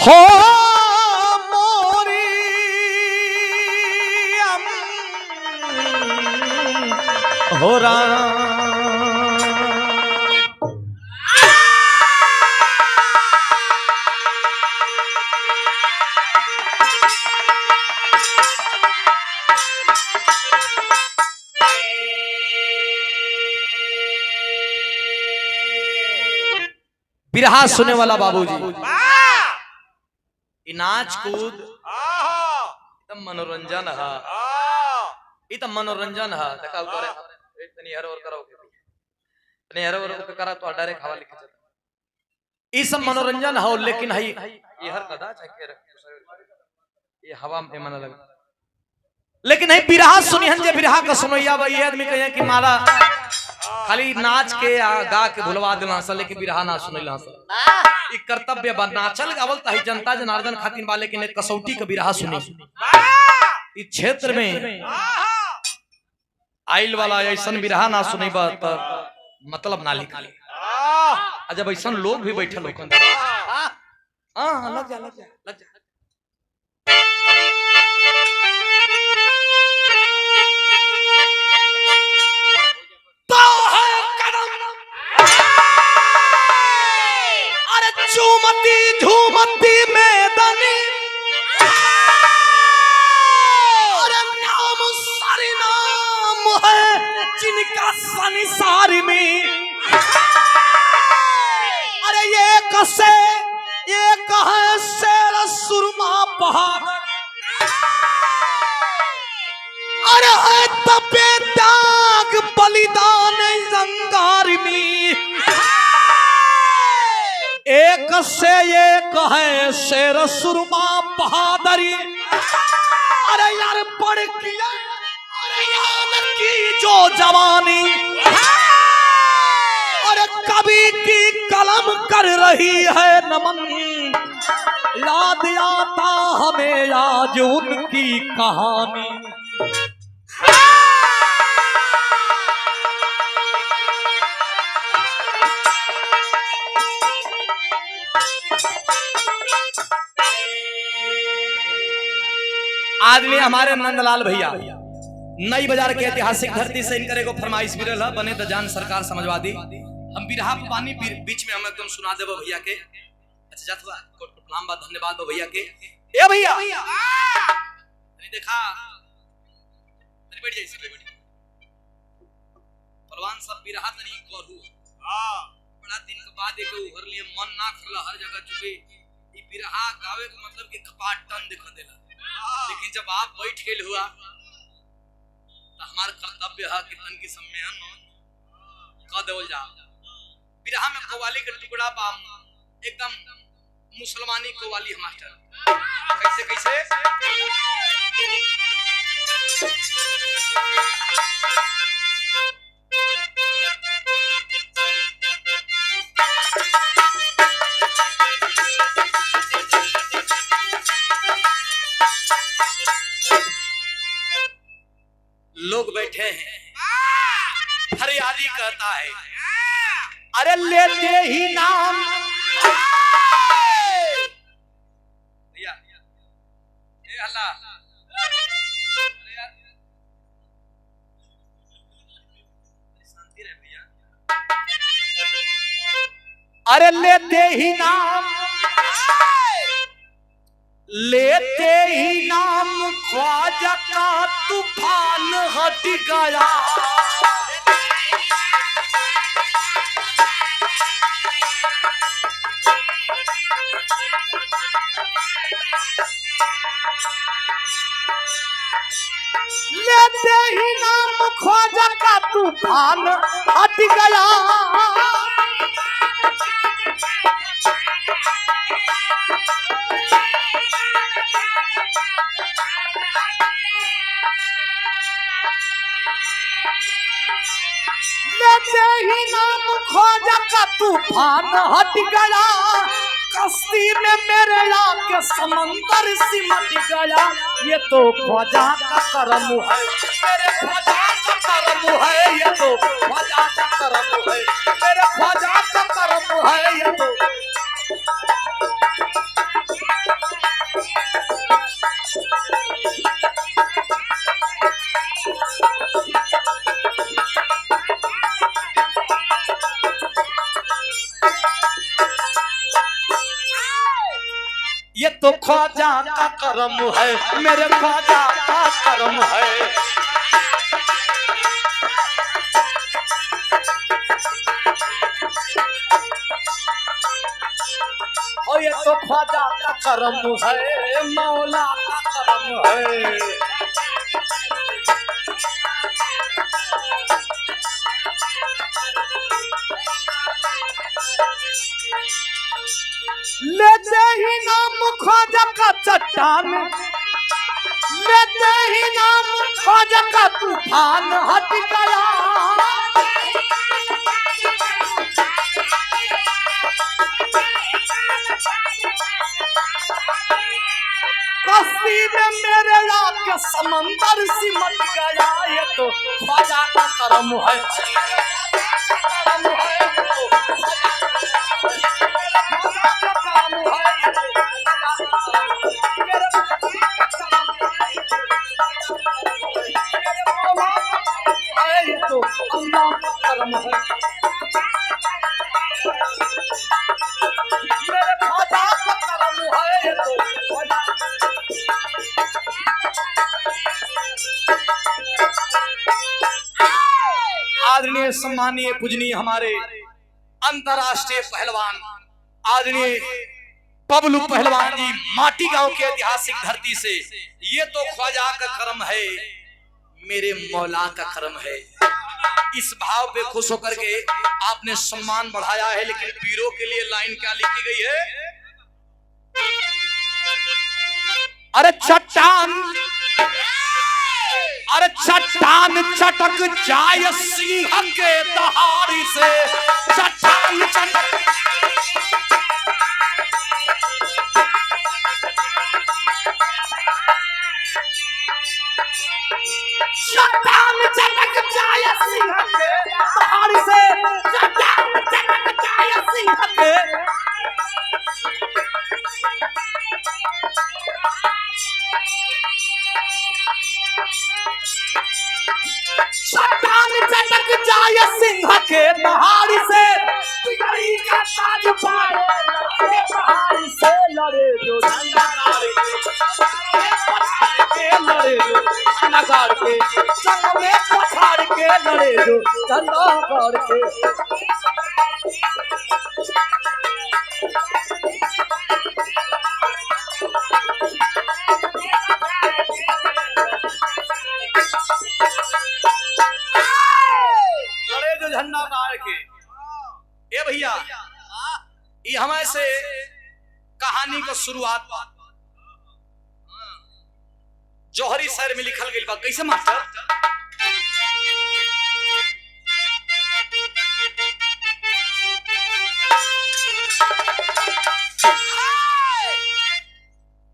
हो मोरी हो राम। बिरहा सुने वाला बाबूजी, नाच कूद एकदम मनोरंजन है, एकदम मनोरंजन है। देखा करे तनी हर और करो तनी हर और करा तो डायरेक्ट हवा लिख जाता। ई सब मनोरंजन हो, लेकिन है ये हर कदा चाहे ये हवा में मन लगा, लेकिन है बिरहा सुनी हन जे बिरहा का सुनैया भाई आदमी कहे कि मारा खाली नाच के गा के भुलवा देना सा, लेकिन बिरहा ना सुनैला सा। ई कर्तव्य बा नाचल गावल ताही जनता जनार्दन खातिर बा, लेकिन एक कसौटी के बिरहा सुनी। ई क्षेत्र में आइल वाला ऐसन बिरहा ना सुनेबा त मतलब ना निकली। जब ऐसन लोग भी बैठल होखन हां लग जा लग जा लग जा। झूमती झूमती मैदानी और नाम सारे नाम है जिनका संसार में। अरे ये कसे ये कहे शेर सुरमा पहाड़, अरे है तपे त्याग बलिदान अंगार में। एक से एक है शेर सुरमा बहादुरी, अरे यार पढ़ किया अरे यार की जो जवानी, अरे कवि की कलम कर रही है नमन। याद आता हमें आज उनकी कहानी। आदमी हमारे नंदलाल भैया नई बाजार के ऐतिहासिक धरती से इनकर एगो फरमाइश मिलल है, बने तो जान सरकार समझवा दी। हम बिरहा पानी बीच में हम एकदम सुना देबो भैया के। अच्छा जातवा कोट प्रणाम बा धन्यवाद दो भैया के। ए भैया नहीं देखा तनी बैठ जाई से बैठ परवान सब बिरहा तनी करू। हां बड़ा दिन के बाद एक उभर लिए मन ना खुला हर जगह चुके। ई बिरहा गावे के मतलब कि कपाट टन दिखा देला, लेकिन जब आप बैठ गए हुआ तो हमारा कर्तव्य है कि तन की सम्मेलन का देवल जा। बिरहा में कव्वाली के टुकड़ा पा एकदम मुसलमानी कव्वाली है मास्टर। कैसे कैसे लोग बैठे हैं, हरियाली कहता है अरे लेते ही नाम भैया ए अल्लाह अरे यार शांति रहे भैया। अरे लेते ही नाम लेते ही नाम ख्वाजा का तूफान हट गया। लेते ही नाम ख्वाजा का तूफान हट गया। लेते ही नाम ख्वाजा का तूफान हट गया। कश्ती में मेरे आके समंदर सिमट गया। ये तो ख्वाजा का करम है, मेरे ख्वाजा का करम है। ये तो ख्वाजा का करम है, मेरे ख्वाजा का करम है। ये तो ये तो ख्वाजा का करम है, मेरे ख्वाजा का करम है। और ये तो ख्वाजा का करम है, मौला का करम है। लेते ही नाम ख्वाजा का चट्टान, लेते ही नाम ख्वाजा का तूफान हट गया। कश्ती में मेरे आके समंदर सिमट गया। ये तो ख्वाजा का करम है, करम है। तो अल्लाह का करम है, मेरे ख्वाजा का करम है। तो आदरणीय सम्मानीय पूजनीय हमारे अंतरराष्ट्रीय पहलवान आदरणीय बबलू पहलवान जी माटी गांव के ऐतिहासिक धरती से, ये तो ख्वाजा का करम है, मेरे मौला का करम है। इस भाव पे खुश होकर के आपने सम्मान बढ़ाया है, लेकिन वीरों के लिए लाइन क्या लिखी गई है? अरे चट्टान, अरे चट्टान चटक जाए सिंह के दहाड़ी से, चट्टान चटक चट्टान चटक जाए सिंह के दहाड़ी से, चट्टान चटक जाए सिंह के। चट्टान चटक जाए सिंह के दहाड़ी से, बिगड़ी का ताज पाए पहाड़ी से। लड़े जो झंडा गाड़ के, लड़े जो झंडा गाड़ के, संग में पछाड़ के, लड़े जो झंडा गाड़ के। झंडा गाड़ के। ए भैया, ये हमें से कहानी को शुरुआत जौहरी शहर में लिखल गई बा। कैसे मास्टर?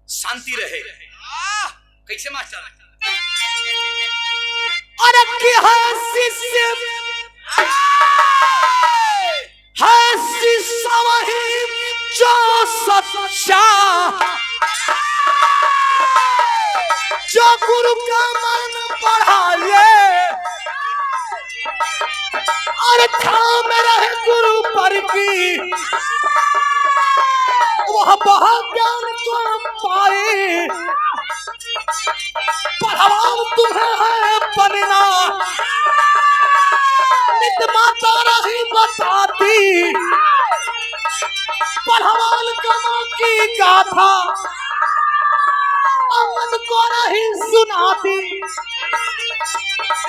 शांति रहे। कैसे मास्टर? अरे की हंसी से हंसी सवही जो सच्चा, जो गुरु का मन बढ़ाए, अरे थाम रहे गुरु पर की, वह बहुत ज्ञान को पाए। पढ़वाओ तुम्हें है बनना, नित माता रही बताती, पढ़वाल कमा की गाथा अमन को रही सुनाती।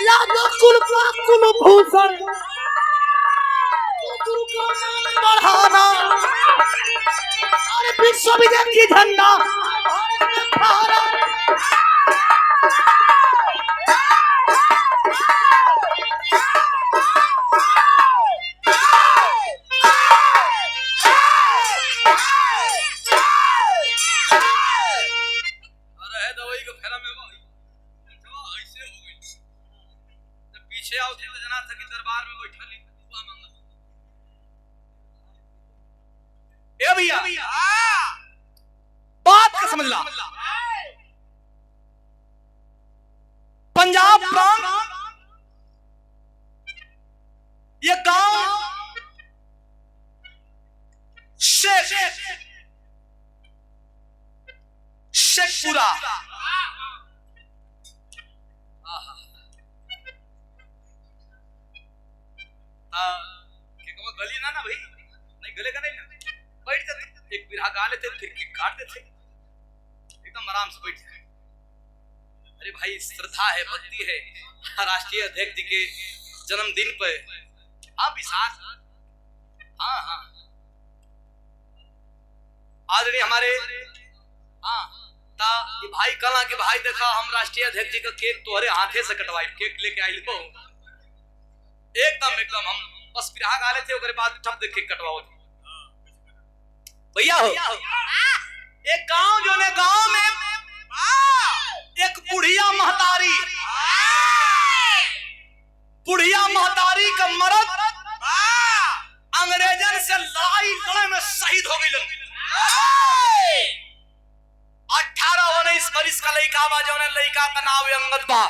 याद कुल का कुलभूषण, गुरु का मान बढ़ाना, अरे विश्व विजय की झंडा पीछे आओ तो जना था कि दरबार में बैठा ली दुआ मांगा। ए भैया बात का समझ ला। पंजाब प्रांत ये गांव से शेखपुरा। गली ना भाई, नहीं गलेगा नहीं ना, बैठ जाते, एक बिरहा गा लेते, फिर काट देते, एकदम आराम से बैठ जाए। अरे भाई श्रद्धा है, भक्ति है, राष्ट्रीय अध्यक्ष जी के जन्मदिन पर आप विशाल, हाँ हाँ आज हमारे हाँ ता ये भाई कला के भाई देखा हम राष्ट्रीय अध्यक्ष जी का केक तोहरे हाथे से कटवाई, केक लेके आई लो एकदम एकदम हम बस बिरहा गा लेते, उसके बाद ठप देख केक कटवाओ भैया हो। एक गांव जो ने गांव में एक बुढ़िया महतारी का मर्द अंग्रेजन से लड़ाई में शहीद हो गई। 18-19 वर्ष का लड़का बा, जो लड़का का नाम अंगद बा।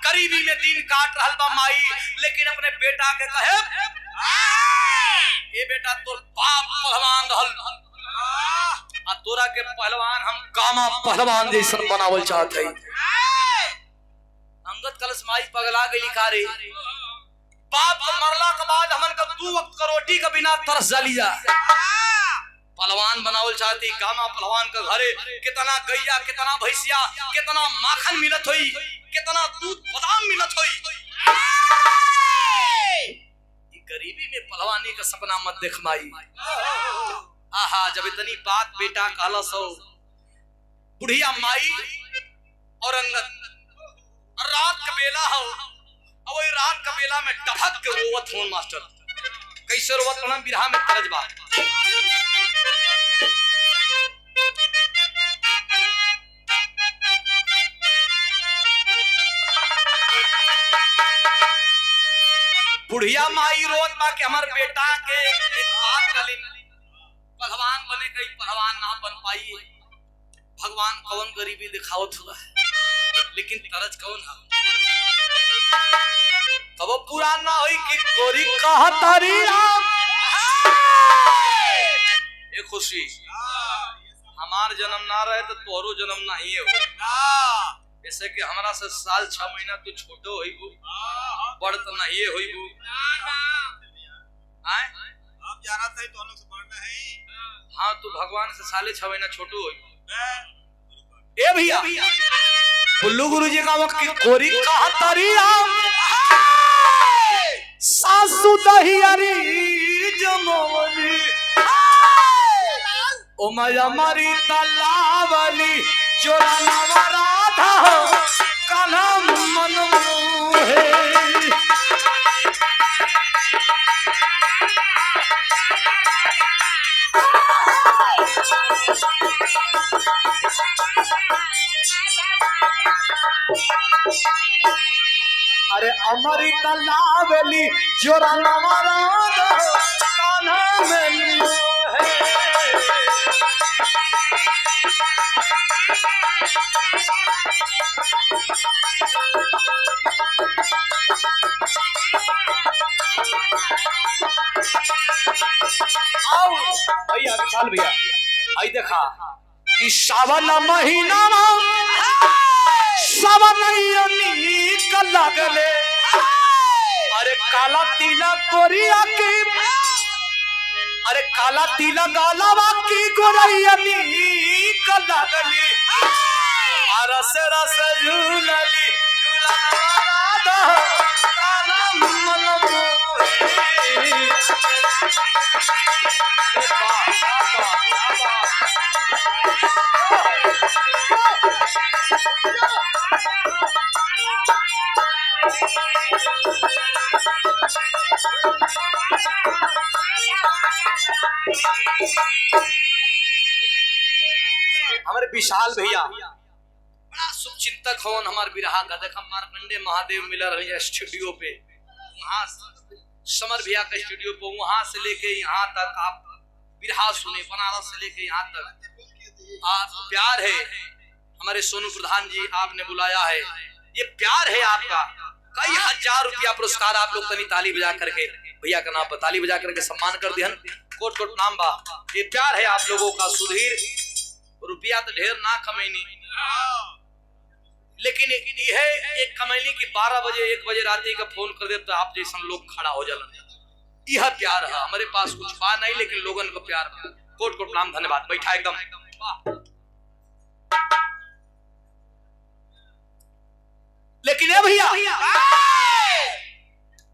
गरीबी में दिन काट रहल बा माई, लेकिन अपने बेटा के कहे ये बेटा तोर बाप पहलवान रहल, आ तोरा के पहलवान हम कामा पहलवान जैसा बनावल चाहते हैं। अंगद कलश माई पगला गई लिखारे, बाप को मरला के बाद हमन का 2 वक्त का रोटी का बिना तरस जाली जा, पहलवान बनावल चाहती। कामा पहलवान का घरे कितना गैया, कितना भैंसिया, कितना माखन मिलत होई, कितना दूध बादाम मिलत होई। गरीबी में पहलवानी का सपना मत देख माई। आहा जब इतनी बात बेटा काला सो बुढ़िया माई और अंगद रात का बेला हो, और वही रात का बेला में टभक के रोवत हो मास्टर। कैसे रोवत हो बिरहा में तरज बात। बुढ़िया माई रोत बा के हमार बेटा के एक बात कली पहलवान बने, कई पहलवान ना बन पाई। भगवान कौन गरीबी दिखावत हुआ है, लेकिन तरज कौन है तब वो पूरा ना होई कि गोरी कहा तारी राम। ये खुशी हमार जन्म ना रहे तो तोरो जन्म नहीं है, जैसे कि हमारा से साल 6 महीना तू छोटो होई बू, बड़ तो नहीं होई बू। आए आप जाना था तो लोग से बढ़ना है। हाँ तू भगवान से साले 6 महीना छोटो होई। ए भैया बुल्लू गुरुजी का वक्त की कोरी कहा तारी राम, सासू दहियारी जमवली ओ माया मारी तलावली जोरा नवा राधा कान्हा मन मोहे। अरे अमृत लावली जोरा नवा राधा कान्हा मन मोहे। भैया विशाल भैया आई देखा कि सावन महीना लगले, अरे काला तिलक गोरिया की, अरे काला तिलक गालावा की गोरैया लगली, रस रस झूलली राधा काला मन मोहे। हमारे विशाल भैया बड़ा शुभ चिंतक हो, हमारे बिरहा का देखा मारकंडे महादेव मिला रही स्टूडियो पे, वहां समर भैया का स्टूडियो पे, वहां से लेके यहाँ तक आप बिरहा सुने, बनारस से लेके यहाँ तक आप प्यार है। हमारे सोनू प्रधान जी आपने बुलाया है, ये प्यार है आपका। कई हजार रुपया पुरस्कार आप लोग तनी ताली बजा करके भैया का नाम पर ताली बजा करके सम्मान कर दिया, कोट कोट नाम बा। ये प्यार है आप लोगों का। सुधीर रुपया तो ढेर ना कमैनी, लेकिन यह एक कमैनी की 12 बजे 1 बजे राती का फोन कर दे तो आप जैसा लोग खड़ा हो जालन। यह प्यार है। हमारे पास कुछ बा नहीं, लेकिन लोगन को प्यार बा। कोट कोट नाम धन्यवाद। बैठा एकदम लेकिन ये भैया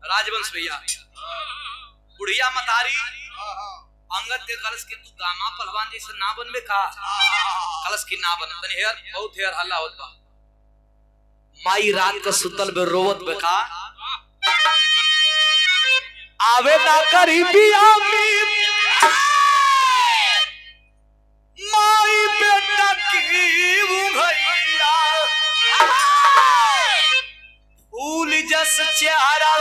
राजवंश भैया बुढ़िया मतारी अंगद के कलश के तू गामा पहलवान जैसे ना बनबे का, कलश की ना बन तने हेयर बहुत हेयर हल्ला होत बा। माई रात का सुतल बे रोवत बे का आवे ना करीबिया माई बेटा की भैया फूल जस चेहरा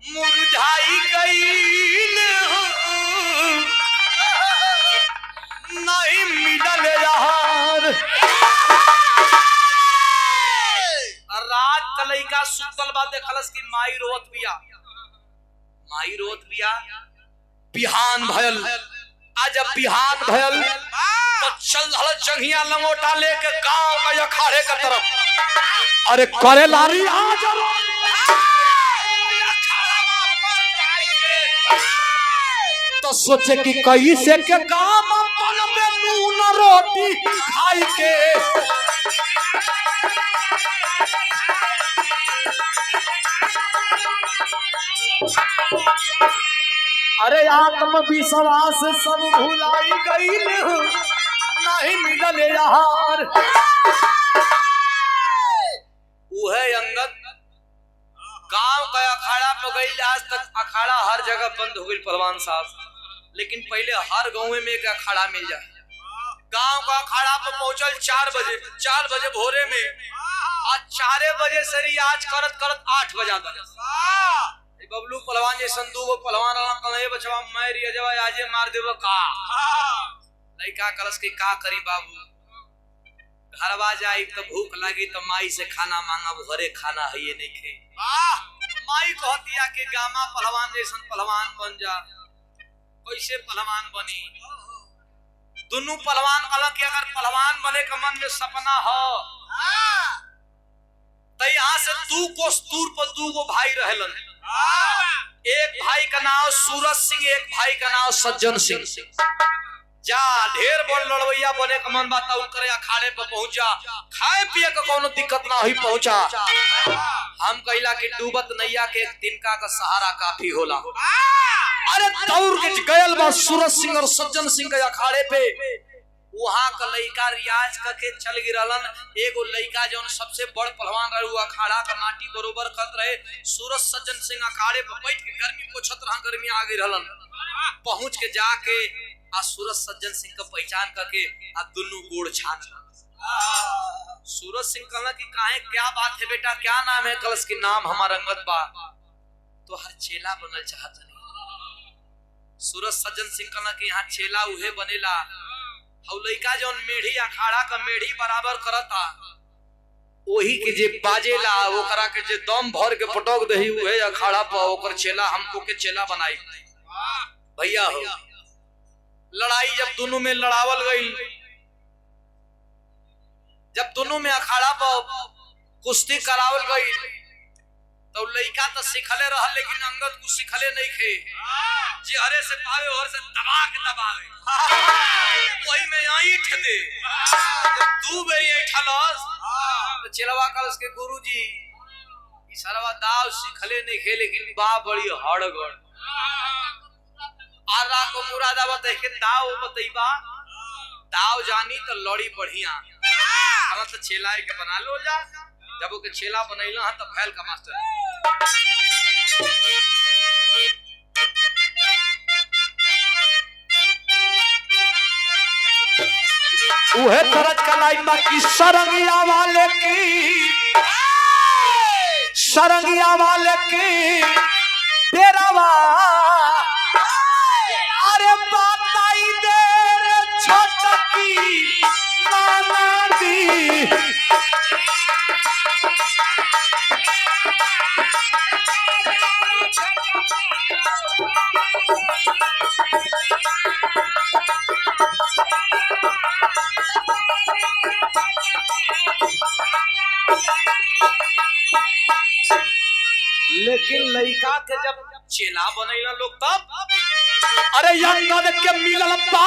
मुरझाई गईल नहीं मिलल यार। रात कलैका सुतल बा देखलस की माई रोत बिया, माई रोत बिया। बिहान भयल, आज बिहान भयल तो चल हल जंघिया लंगोटा लेके गांव का अखाड़े का तरफ। अरे करे लारी आज तो सोचे कि कैसे के काम बनबे नून रोटी खाई के। अरे आत्मविश्वास सब भुलाई गई नहीं मिलल यार। उहे अंगद गांव का अखाड़ा पे गई। आज तक अखाड़ा हर जगह बंद हो गई पहलवान साहब, लेकिन पहले हर गांव में एक अखाड़ा मिल जाए। गांव का अखाड़ा पे पहुंचल 4 बजे भोरे में। आज 4 बजे से रियाज करत करत 8 बजा बबलू पहलवान जैसन दूगो पहलवान कहे बचवा मैं रियाजवा आजे मार देबो का। लइका कलश के का करी बाबू, घरवा जाई तो भूख लगी तो माई से खाना मांगब, घरे खाना है ये नहीं खे। माई कहतिया के गामा पहलवान जैसन पहलवान बन जा। कैसे पहलवान बनी? दोनों पहलवान अलग के अगर पहलवान बने का मन में सपना हो तो यहाँ से 2 कोस दूर पर 2 भाई रहलन। एक भाई का नाम सूरज सिंह, एक भाई का नाम सज्जन सिंह। जा ढेर बड़ लड़वैया बने का मन बात करे अखाड़े पर पहुंच जा, खाए पिए का कोनो दिक्कत ना हुई पहुंचा। हम कहला कि डूबत नैया के एक तिनका का सहारा काफी होला। अरे दौड़ के गयल बा सूरज सिंह और सज्जन सिंह के अखाड़े पे। वहां का लइका रियाज करके चल गिरलन। एगो लइका जौन सबसे बड़ पहलवान रहे अखाड़ा का माटी बरोबर करत रहे। सूरज सज्जन सिंह अखाड़े पर बैठ के गर्मी पोछत रहा, गर्मी आ गई रहलन। पहुंच के जाके आ सूरज सज्जन सिंह का पहचान करके आ दोनों गोड़ छान। सूरज सिंह कहला कि काहे क्या बात है बेटा, क्या नाम है? कलश के नाम हमारा अंगद बा, तो हर चेला बनल चाहत नहीं। सूरज सज्जन सिंह कहला कि यहाँ चेला उहे बनेला और लइका जौन मेढ़ी अखाड़ा का मेढ़ी बराबर करता वही के जे बाजेला ओकरा के जे दम भर के पटक दही उहे अखाड़ा पर ओकर चेला हमको के चेला बनाई। भैया हो लड़ाई जब दोनों में लड़ावल गई, जब दोनों में अखाड़ा पर कुश्ती करावल गई तो लइका तो सिखले रहल, लेकिन अंगद कुछ सिखले नहीं थे। जे हरे से पावे और से दबा के दबावे वही में ईंट दे। जब 2 बेरी ऐठलस तो चेलवा कलश के गुरुजी ई सरवा दाव सिखले नहीं खे, लेकिन बा बड़ी हड़गड़ आरा को मुरादाबाद के दाव बतईबा। दाव जानी तो लड़ी बढ़िया हम तो चेला के बना लो जा। जब ओके चेला बनैला है तो फैल का मास्टर उहे तरज कलाई बाकी सरंगिया वाले की तेरावा। अरे बताई दे रे छोटकी नाना दी। लड़का के जब चेला बनैला लोग तब अरे अंगद के मिलल बा